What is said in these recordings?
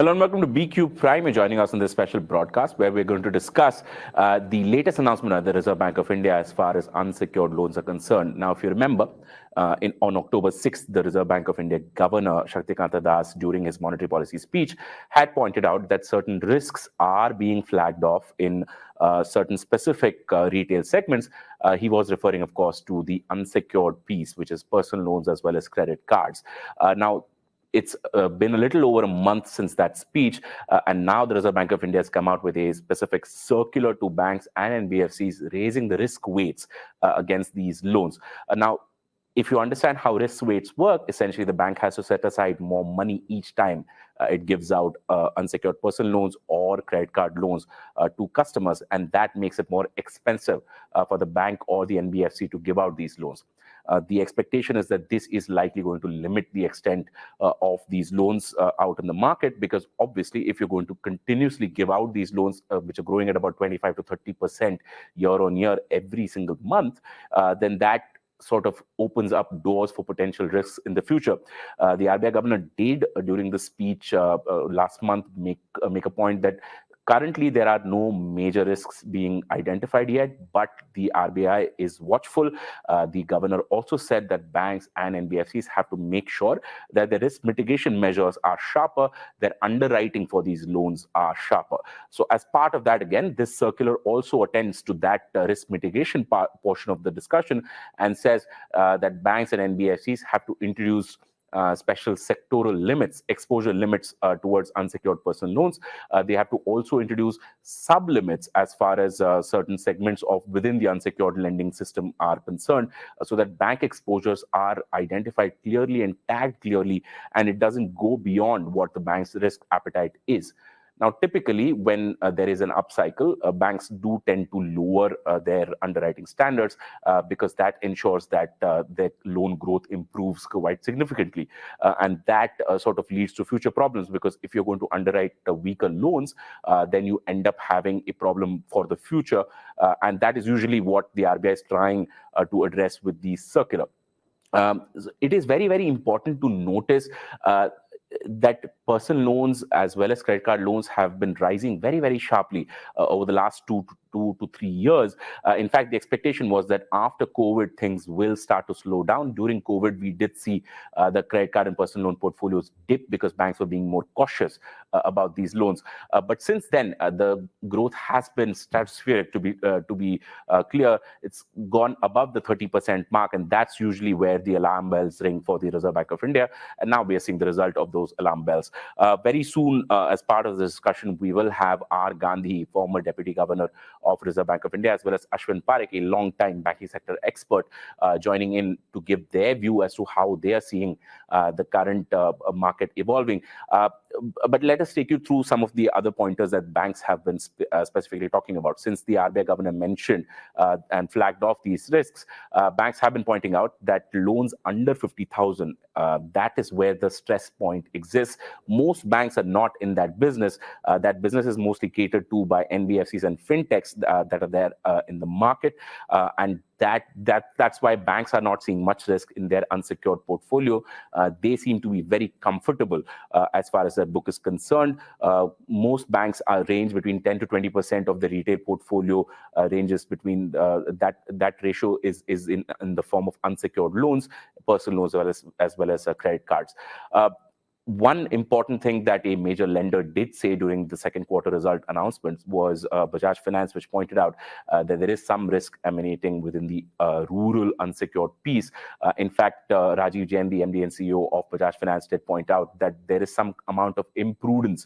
Hello and welcome to BQ Prime. You're joining us on this special broadcast where we're going to discuss the latest announcement of the Reserve Bank of India as far as unsecured loans are concerned. Now, if you remember, on October 6th, the Reserve Bank of India Governor Shaktikanta Das, during his monetary policy speech, had pointed out that certain risks are being flagged off in certain specific retail segments. He was referring, of course, to the unsecured piece, which is personal loans as well as credit cards. Now, it's been a little over a month since that speech, and now the Reserve Bank of India has come out with a specific circular to banks and NBFCs raising the risk weights against these loans. Now, if you understand how risk weights work, essentially the bank has to set aside more money each time it gives out unsecured personal loans or credit card loans to customers, and that makes it more expensive for the bank or the NBFC to give out these loans. The expectation is that this is likely going to limit the extent of these loans out in the market, because obviously if you're going to continuously give out these loans, which are growing at about 25 to 30% year on year every single month, then that sort of opens up doors for potential risks in the future. The RBI governor did, during the speech last month, make a point that currently there are no major risks being identified yet, but the RBI is watchful. The governor also said that banks and NBFCs have to make sure that the risk mitigation measures are sharper, their underwriting for these loans are sharper. So as part of that, again, this circular also attends to that risk mitigation portion of the discussion, and says that banks and NBFCs have to introduce special sectoral limits, exposure limits towards unsecured personal loans. They have to also introduce sub-limits as far as certain segments of within the unsecured lending system are concerned, so that bank exposures are identified clearly and tagged clearly, and it doesn't go beyond what the bank's risk appetite is. Now, typically, when there is an upcycle, banks do tend to lower their underwriting standards because that ensures that their loan growth improves quite significantly. And that sort of leads to future problems, because if you're going to underwrite weaker loans, then you end up having a problem for the future. And that is usually what the RBI is trying to address with the circular. It is very, very important to notice that personal loans as well as credit card loans have been rising very, very sharply over the last 2 to 3 years. In fact, the expectation was that after COVID, things will start to slow down. During COVID, we did see the credit card and personal loan portfolios dip because banks were being more cautious about these loans. But since then, the growth has been stratospheric. To be clear, it's gone above the 30% mark, and that's usually where the alarm bells ring for the Reserve Bank of India. And now we are seeing the result of those alarm bells. Very soon, as part of the discussion, we will have R. Gandhi, former Deputy Governor of Reserve Bank of India, as well as Ashvin, a long-time banking sector expert, joining in to give their view as to how they are seeing the current market evolving. But let us take you through some of the other pointers that banks have been specifically talking about. Since the RBI governor mentioned and flagged off these risks, banks have been pointing out that loans under 50,000, that is where the stress point exists. Most banks are not in that business. That business is mostly catered to by NBFCs and fintechs that are there in the market, and that's why banks are not seeing much risk in their unsecured portfolio. They seem to be very comfortable as far as their book is concerned. Most banks are range between 10 to 20% of the retail portfolio, ranges between that ratio is in the form of unsecured loans, personal loans, as well as credit cards. One important thing that a major lender did say during the second quarter result announcements was Bajaj Finance, which pointed out that there is some risk emanating within the rural unsecured piece. In fact, Rajiv Jain, the MD and CEO of Bajaj Finance, did point out that there is some amount of imprudence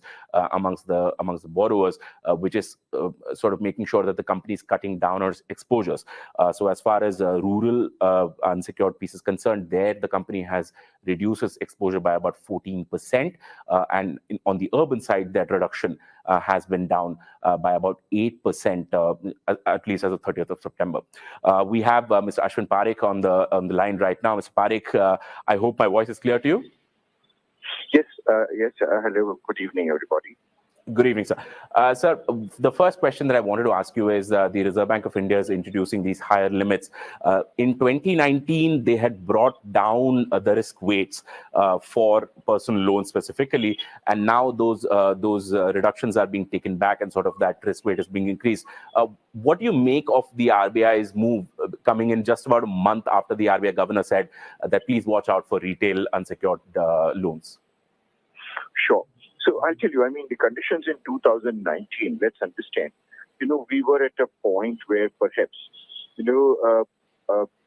amongst the borrowers, which is sort of making sure that the company is cutting down on its exposures. So as far as rural unsecured piece is concerned, there the company has reduced its exposure by about 14%. And on the urban side, that reduction has been down by about 8%, at least as of 30th of September. We have Mr. Ashvin Parekh on the line right now. Mr. Parekh, I hope my voice is clear to you. Yes. Hello. Good evening, everybody. Good evening, sir. Sir, the first question that I wanted to ask you is the Reserve Bank of India is introducing these higher limits. In 2019, they had brought down the risk weights for personal loans specifically, and now those reductions are being taken back, and sort of that risk weight is being increased. What do you make of the RBI's move coming in just about a month after the RBI governor said that please watch out for retail unsecured loans? Sure. So I'll tell you, I mean, the conditions in 2019, let's understand, we were at a point where perhaps,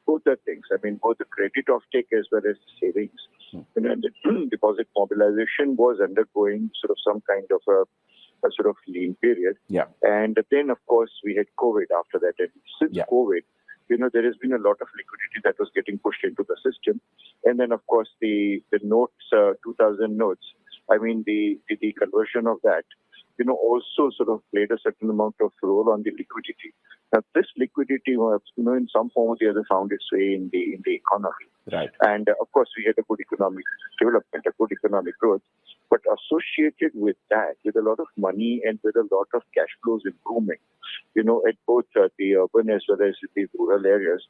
both the things, I mean, both the credit offtake as well as savings, and the deposit mobilization was undergoing sort of some kind of a sort of lean period. Yeah. And then, of course, we had COVID after that. And since COVID, there has been a lot of liquidity that was getting pushed into the system. And then, of course, the notes, 2000 notes, I mean, the conversion of that, also sort of played a certain amount of role on the liquidity. Now, this liquidity was, in some form or the other found its way in the economy. Right. And of course, we had a good economic development, a good economic growth. But associated with that, with a lot of money and with a lot of cash flows improvement, at both the urban as well as the rural areas,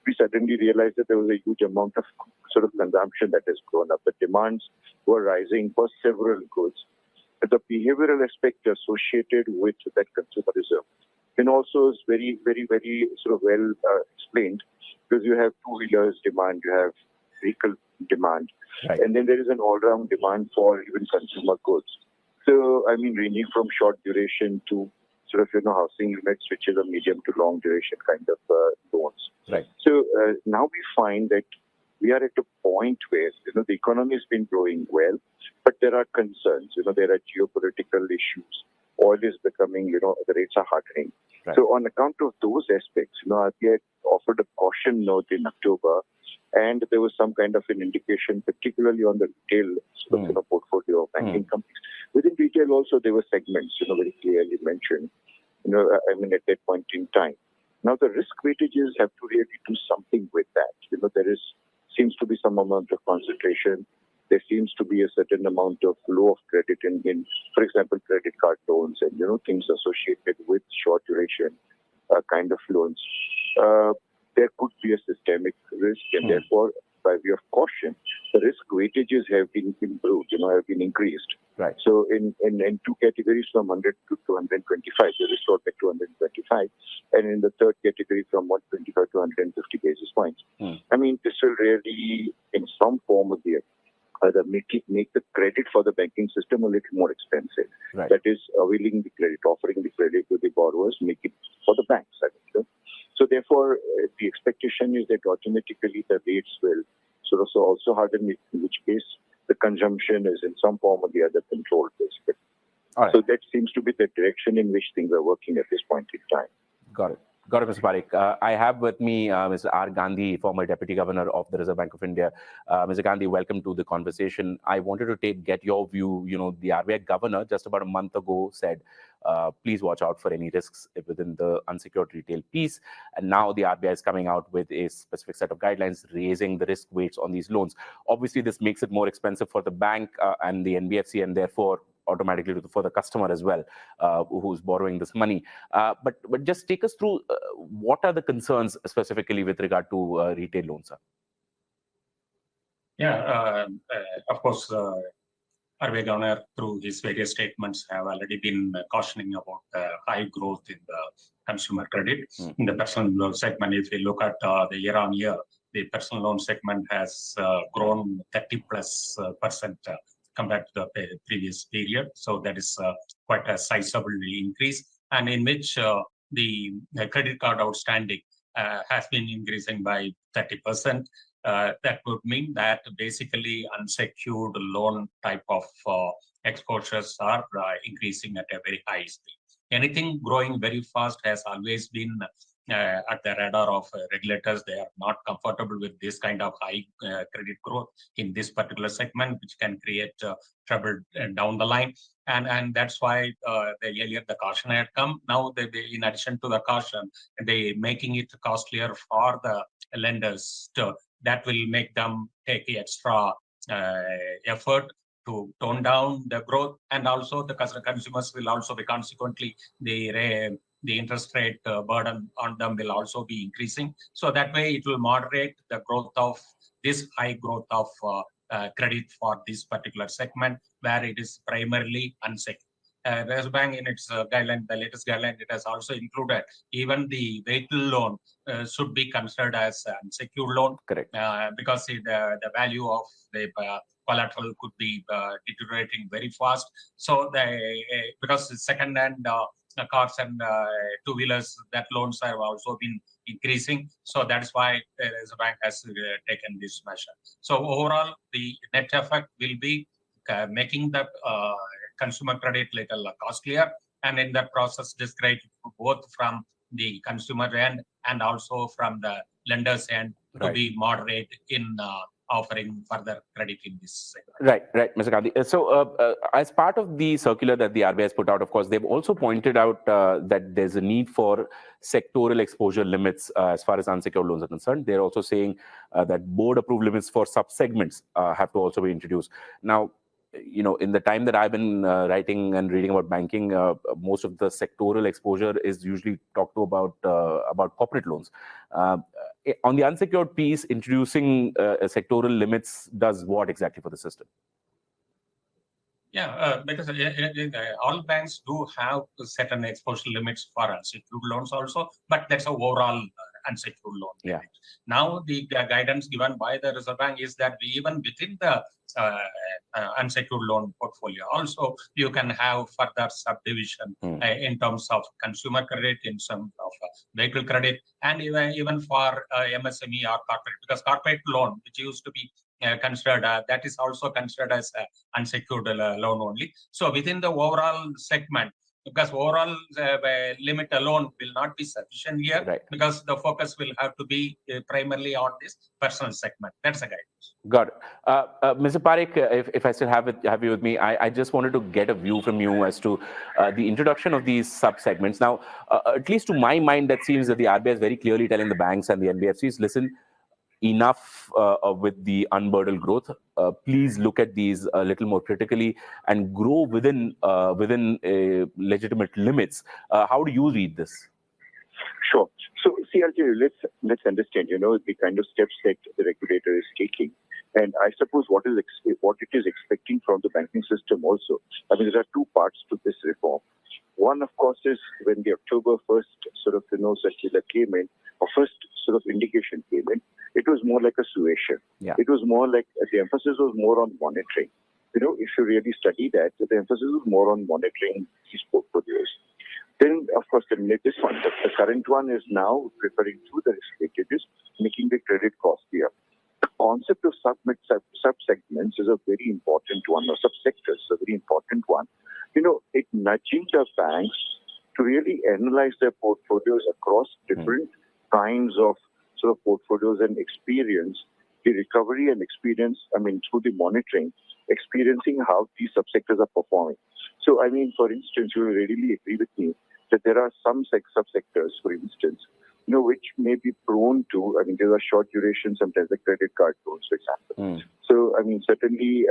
we suddenly realized that there was a huge amount of sort of consumption that has grown up. The demands were rising for several goods. But the behavioral aspect associated with that consumerism and also is very, very, very sort of well explained, because you have two-wheelers demand, you have vehicle demand, right, and then there is an all-round demand for even consumer goods. So, I mean, ranging from short duration to sort of, housing units, which is a medium to long duration kind of loans. Right. So now we find that we are at a point where, the economy has been growing well, but there are concerns. There are geopolitical issues. Oil is becoming, the rates are hardening. Right. So on account of those aspects, RBI offered a caution note in October, and there was some kind of an indication, particularly on the retail portfolio of banking companies. Within retail also, there were segments, very clearly mentioned, at that point in time. Now, the risk weightages have to really do something with that. There seems to be some amount of concentration. There seems to be a certain amount of flow of credit in for example, credit card loans and, things associated with short duration kind of loans. There could be a systemic risk, and therefore, by way of caution, the risk weightages have been improved, have been increased. Right. So in two categories, from 100 to 225, they restored back to 125, and in the third category, from 125 to 150 basis points. I mean, this will really, in some form or the other, make the credit for the banking system a little more expensive. Right. That is, availing the credit, offering the credit to the borrowers, make it for the banks. So therefore, the expectation is that automatically the rates will sort of also harden, in which case the consumption is in some form or the other controlled, basically. All right. So that seems to be the direction in which things are working at this point in time. Got it. Got it, Mr. Parekh. I have with me Mr. R. Gandhi, former Deputy Governor of the Reserve Bank of India. Mr. Gandhi, welcome to the conversation. I wanted to get your view. The RBI Governor just about a month ago said, please watch out for any risks within the unsecured retail piece. And now the RBI is coming out with a specific set of guidelines, raising the risk weights on these loans. Obviously, this makes it more expensive for the bank and the NBFC, and therefore automatically for the customer as well, who's borrowing this money. But just take us through what are the concerns specifically with regard to retail loans, sir? Yeah, of course, RBI Governor, through his various statements, have already been cautioning about high growth in the consumer credit. In the personal loan segment, if you look at the year-on-year, the personal loan segment has grown 30+% compared to the previous period. So that is quite a sizable increase, and in which the credit card outstanding has been increasing by 30%. That would mean that basically unsecured loan type of exposures are increasing at a very high speed. Anything growing very fast has always been at the radar of regulators. They are not comfortable with this kind of high credit growth in this particular segment, which can create trouble down the line. And that's why earlier the caution had come. Now, in addition to the caution, they making it costlier for the lenders. That will make them take extra effort to tone down the growth, and also the consumers will also be consequently the interest rate burden on them will also be increasing. So that way it will moderate the growth of this high growth of credit for this particular segment where it is primarily unsecured. Reserve Bank in its guideline, the latest guideline, it has also included even the vehicle loan should be considered as unsecured loan. Correct. Because the value of the collateral could be deteriorating very fast. So because the second-hand cars and two-wheelers, that loans have also been increasing. So that's why the Reserve Bank has taken this measure. So overall, the net effect will be making the consumer credit little costlier, and in that process discourage both from the consumer end and also from the lenders end to be moderate in offering further credit in this segment. Right, Mr. Gandhi. So as part of the circular that the RBI has put out, of course, they've also pointed out that there's a need for sectoral exposure limits as far as unsecured loans are concerned. They're also saying that board-approved limits for sub-segments have to also be introduced. Now, in the time that I've been writing and reading about banking, most of the sectoral exposure is usually talked to about corporate loans. On the unsecured piece, introducing sectoral limits does what exactly for the system? Yeah, because all banks do have certain exposure limits for unsecured loans also, but that's an overall unsecured loan limit. Yeah. Now, the guidance given by the Reserve Bank is that even within the unsecured loan portfolio, also you can have further subdivision in terms of consumer credit, in terms of vehicle credit, and even for MSME or corporate, because corporate loan, which used to be considered, that is also considered as unsecured loan only. So within the overall segment, because overall limit alone will not be sufficient here, because the focus will have to be primarily on this personal segment. That's a guidance. Got it. Mr. Parekh, if I still have you with me, I just wanted to get a view from you as to the introduction of these sub-segments. Now, at least to my mind, that seems that the RBI is very clearly telling the banks and the NBFCs, listen, enough with the unburdened growth. Please look at these a little more critically and grow within legitimate limits. How do you read this? Sure. So, see, let's understand, the kind of steps that the regulator is taking. And I suppose what it is expecting from the banking system also. I mean, there are two parts to this reform. One, of course, is when the October 1st circular came in, or first sort of indication came in, it was more like a suasion. Yeah. It was more like, the emphasis was more on monitoring. If you really study that, the emphasis was more on monitoring these portfolios. Then, of course, the latest one, the current one is now referring to the risk weightages, making the credit costlier. The concept of sub-segments is a very important one, or subsectors is a very important one. It nudging the banks to really analyze their portfolios across different kinds of sort of portfolios and experience the recovery and experience, through the monitoring, experiencing how these subsectors are performing. So, for instance, you will readily agree with me that there are some subsectors, for instance, which may be prone to, there are short duration, sometimes the credit card loans, for example. So, certainly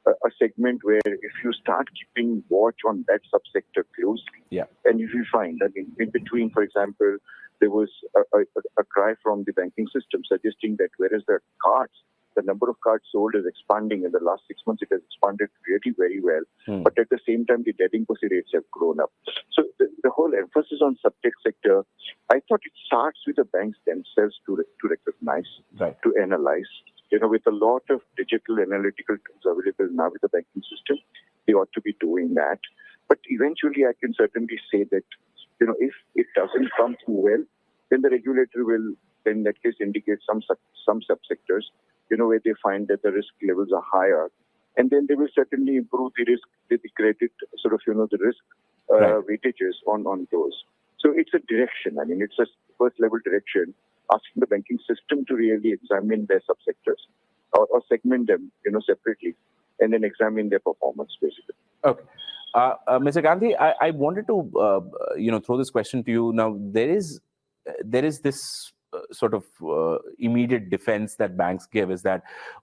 a segment where if you start keeping watch on that subsector closely, and if you find, in between, for example, there was a cry from the banking system suggesting that whereas the number of cards sold is expanding in the last 6 months, it has expanded really very well. But at the same time, the delinquency rates have grown up. So the whole emphasis on subject sector, I thought it starts with the banks themselves to recognize, to analyze. With a lot of digital analytical tools available now with the banking system, they ought to be doing that. But eventually, I can certainly say that, if it doesn't come through well, then the regulator will, in that case, indicate some subsectors, where they find that the risk levels are higher. And then they will certainly improve the risk, the credit, the risk weightages on those. So it's a direction. It's a first level direction, asking the banking system to really examine their subsectors or segment them, separately, and then examine their performance, basically. Okay. Mr. Gandhi, I wanted to, throw this question to you. Now, there is this sort of, immediate defense that banks give is that,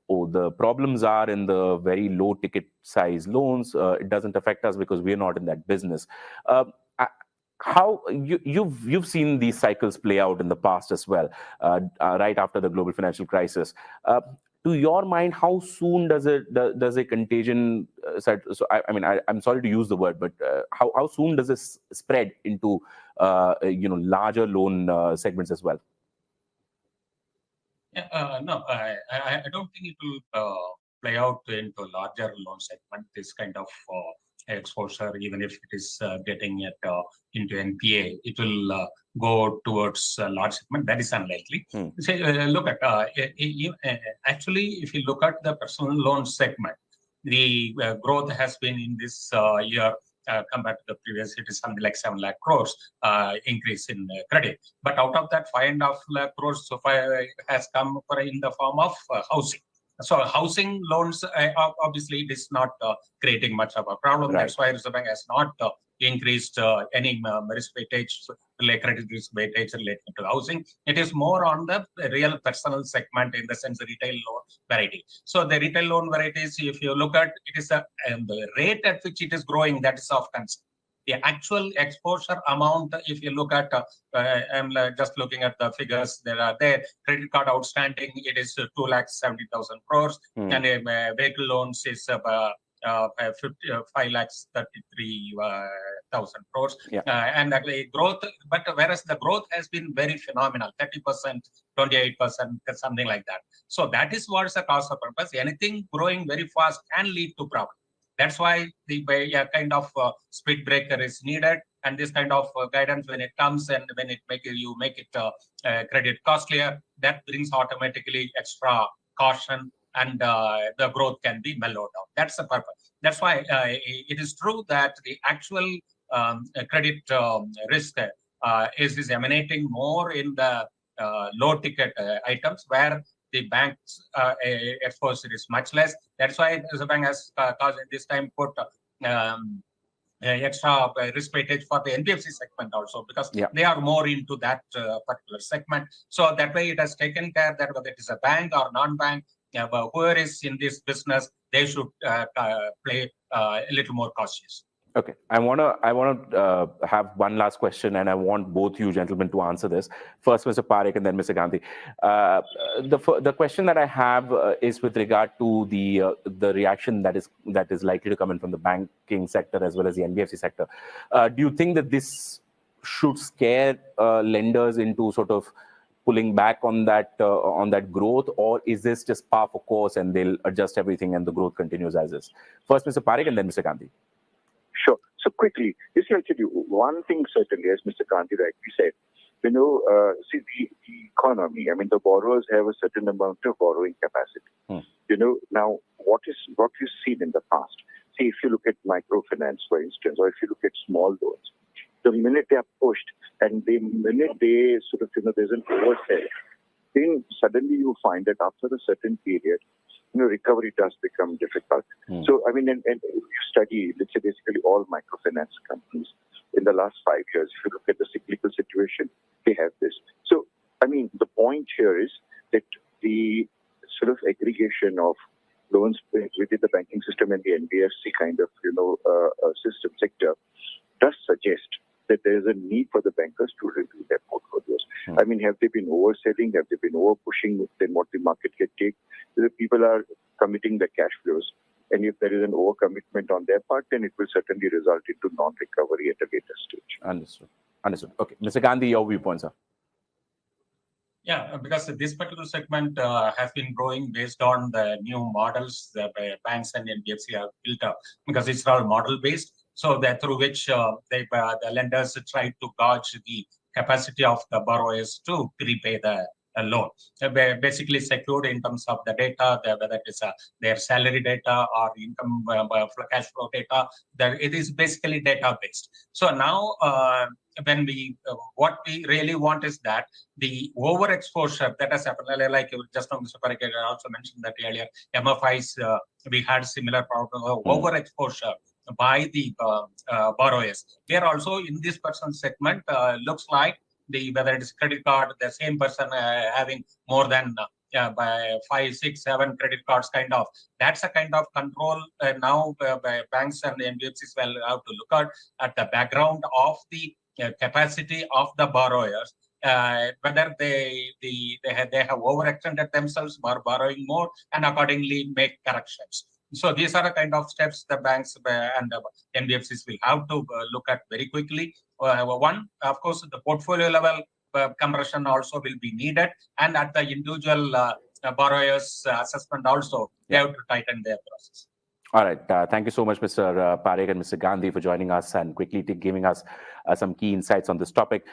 oh, the problems are in the very low ticket size loans. It doesn't affect us because we're not in that business. How you've seen these cycles play out in the past as well, right after the global financial crisis. To your mind, how soon does a contagion so I mean I'm sorry to use the word, but how soon does this spread into larger loan segments as well? No, I don't think it will play out into a larger loan segment. This kind of exposure, even if it is getting it into NPA, it will go towards a large segment. That is unlikely. Say, look at actually, if you look at the personal loan segment, the growth has been in this year. Compared to the previous, it is something like 7 lakh crores increase in credit. But out of that, 5.5 lakh crores so far has come in the form of housing. So housing loans, obviously, it is not creating much of a problem. Right. That's why Reserve Bank has not increased any risk weightage, credit risk weightage related to housing. It is more on the real personal segment, in the sense the retail loan variety. So the retail loan varieties, if you look at, it is the rate at which it is growing, that is of concern. The actual exposure amount, if you look at, I'm just looking at the figures, there credit card outstanding, it is 2,70,000 crores, and vehicle loans is 5,33,000 crores. Yeah. And the growth, but whereas the growth has been very phenomenal, 30%, 28%, something like that. So that is what's the cause of purpose. Anything growing very fast can lead to problems. That's why the kind of speed breaker is needed, and this kind of guidance, when it comes and when it make it credit costlier, that brings automatically extra caution, and the growth can be mellowed down. That's the purpose. That's why it is true that the actual credit risk is emanating more in the low ticket items, where the bank's exposure is much less. That's why the bank has this time put extra risk weightage for the NBFC segment also, because they are more into that particular segment. So that way it has taken care that whether it is a bank or non-bank, whoever is in this business, they should play a little more cautious. Okay, I want to have one last question, and I want both you gentlemen to answer this. First, Mr. Parekh, and then Mr. Gandhi. The question that I have is with regard to the reaction that is likely to come in from the banking sector as well as the NBFC sector. Do you think that this should scare lenders into sort of pulling back on that growth, or is this just par for course and they'll adjust everything and the growth continues as is? First, Mr. Parekh, and then Mr. Gandhi. Sure. So quickly, this will tell you one thing certainly, as Mr. Gandhi rightly said. See the economy. I mean, the borrowers have a certain amount of borrowing capacity. Now what we've seen in the past. See, if you look at microfinance, for instance, or if you look at small loans, the minute they are pushed and the minute they sort of there's an oversell, then suddenly you find that after a certain period, recovery does become difficult. So, I mean, and if you study, let's say, basically all microfinance companies in the last 5 years, if you look at the cyclical situation, they have this. So, I mean, the point here is that the sort of aggregation of loans within the banking system and the NBFC kind of, system sector does suggest that there is a need for the bankers to review their portfolios. I mean, have they been overselling? Have they been overpushing than what the market can take? The people are committing their cash flows. And if there is an overcommitment on their part, then it will certainly result into non-recovery at a later stage. Understood. Okay. Mr. Gandhi, your viewpoint, sir. Yeah, because this particular segment has been growing based on the new models that banks and NBFC have built up, because it's all model-based. So that through which the lenders try to gauge the capacity of the borrowers to repay the loan. Basically secured in terms of the data, whether it is their salary data or income cash flow data. It is basically data-based. So now, when what we really want is that the overexposure that has happened, like just now Mr. Parekh also mentioned that earlier, MFIs, we had similar problem of overexposure by the borrowers. Here also in this personal segment, looks like whether it's credit card, the same person having more than by 5, 6, 7 credit cards, kind of. That's a kind of control now by banks and NBFCs will have to look at the background of the capacity of the borrowers. Whether they have overextended themselves by borrowing more, and accordingly make corrections. So these are the kind of steps the banks and the NBFCs will have to look at very quickly. One, of course, the portfolio level compression also will be needed, and at the individual borrowers assessment also, they have to tighten their process. All right. Thank you so much, Mr. Parekh and Mr. Gandhi, for joining us and quickly giving us some key insights on this topic.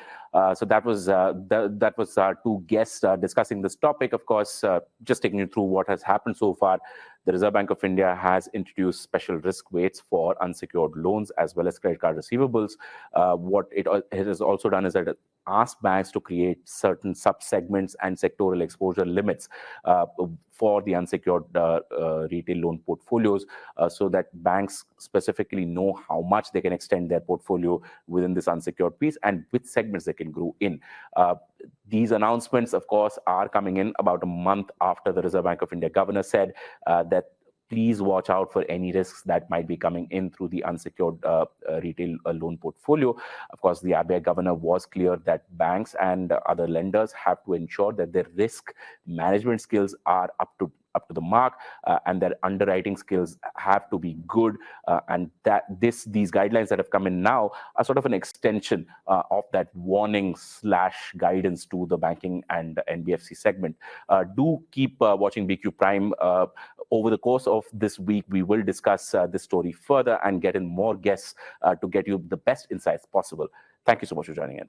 So that was our two guests discussing this topic. Of course, just taking you through what has happened so far. The Reserve Bank of India has introduced special risk weights for unsecured loans as well as credit card receivables. What it has also done is that it asked banks to create certain subsegments and sectoral exposure limits for the unsecured retail loan portfolios, so that banks specifically know how much they can extend their portfolio within this unsecured piece and which segments they can grow in. These announcements, of course, are coming in about a month after the Reserve Bank of India governor said that please watch out for any risks that might be coming in through the unsecured retail loan portfolio. Of course, the RBI governor was clear that banks and other lenders have to ensure that their risk management skills are up to the mark, and their underwriting skills have to be good, and that these guidelines that have come in now are sort of an extension of that warning / guidance to the banking and NBFC segment. Do keep watching BQ Prime. Over the course of this week, we will discuss this story further and get in more guests to get you the best insights possible. Thank you so much for joining in.